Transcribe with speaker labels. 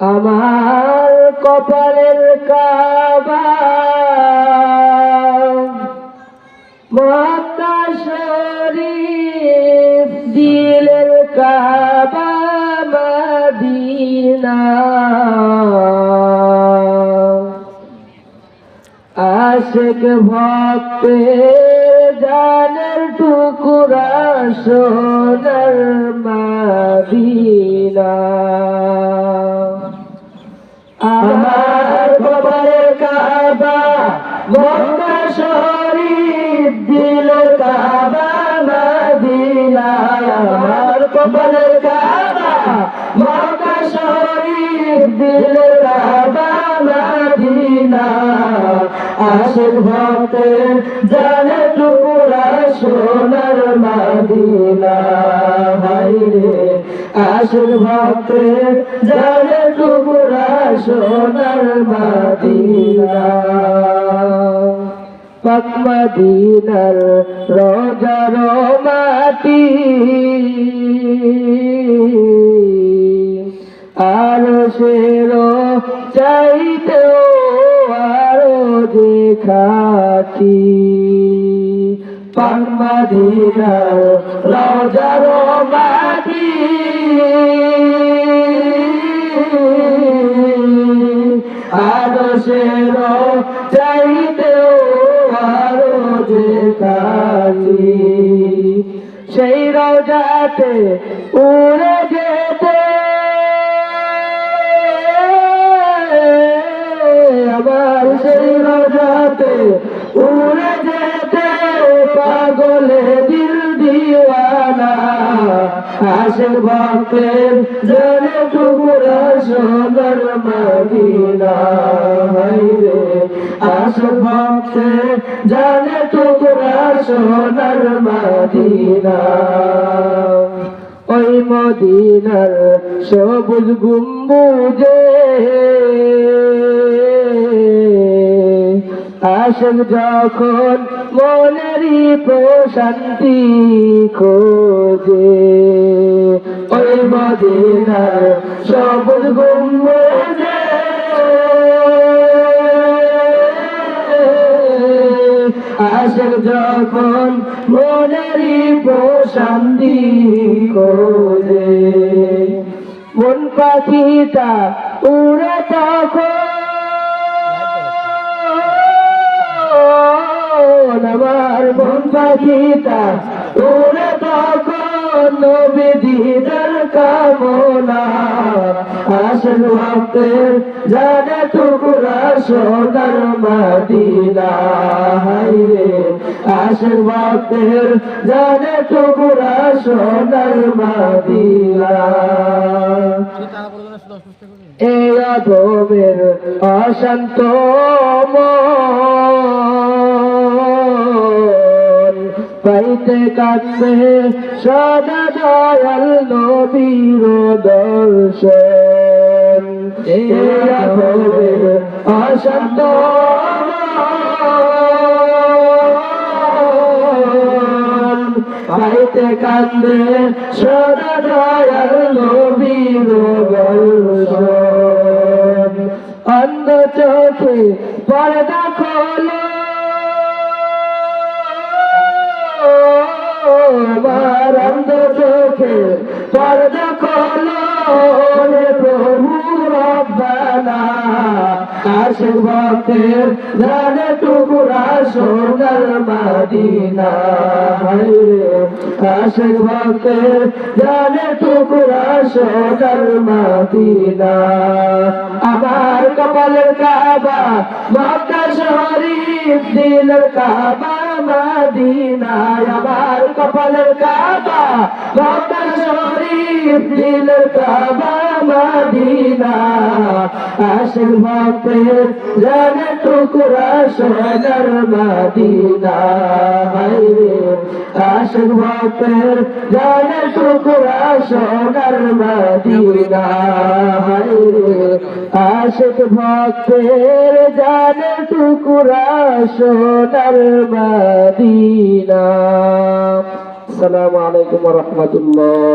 Speaker 1: আমার কপালের কাবা মক্কা শরীফ, দিলের কাবা মদিনা। আশিক ভক্তের জানের টুকরা সোনার মদিনা। আমার কপালের কাবা মক্কা শরীফ, দিলের কাবা মদিনা। আমার কপালের কাবা মক্কা শরীফ, দিলের কাবা মদিনা। আশিক ভক্তের জানের টুকরা সোনার মদিনা। ভাইরে আশিক ভক্তের জানের টুকরা সোনার মদিনা। পাক মদিনার রোজার মাটি আরশের চাইতেও আরো যে খাটি। পাক মদিনার রোজার মাটি আরশের চাইতেও আরো যে খাটি। সেই রোজাতে উড়ে যেতে আবার সেই রোজাতে উড়ে যেতে পাগলে দিল দিওয়ানা। আশিক ভক্তের জানের টুকরা সোনার মদিনা। হায়রে আশিক ভক্তের জানের টুকরা সোনার মদিনা। ওই মদিনার সবুজ গম্বুজে আশিক যখন মনেরই প্রশান্তি খোঁজে। ওই মদিনার সবুজ গম্বুজে আশিক যখন মনেরই প্রশান্তি খোঁজে। মন পাখিটা উড়ে তখন আমার মন পাখিটা উড়ে তখন নবী দিদার কামনা। আশিক ভক্তের জানের টুকরা সোনার মদিনা। হায়রে আশিক ভক্তের জানের টুকরা সোনার মদিনা। এই আদমের অশান্ত মন পাইতে কাঁদবে সদা দয়াল নবীর দর্শন। এই আদমের অশান্ত মন পাইতে কাঁদবে সদা দয়াল নবীর দর্শন। অন্ধ চোখে পর্দা খোলো আমার অন্ধ চোখে পর্দা খোলো রে প্রভু রব্বানা। আশিক ভক্তের জানের টুকরা সোনার মদিনা। হায়রে আশিক ভক্তের জানের টুকরা সোনার মদিনা। আমার কপালের কাবা মক্কা শরীফ, দিলের কাবা মদিনা। আমার কপালের কাবা মক্কা শরীফ, দিলের কাবা মদিনা। আশিক ভক্তের জানের টুকরা সোনার মদিনা। হায়রে আশিক ভক্তের জানের টুকরা সোনার মদিনা। হায়রে আশিক ভক্তের জানের টুকরা সোনার মদিনা। আসসালামু আলাইকুম ওয়া রাহমাতুল্লাহ।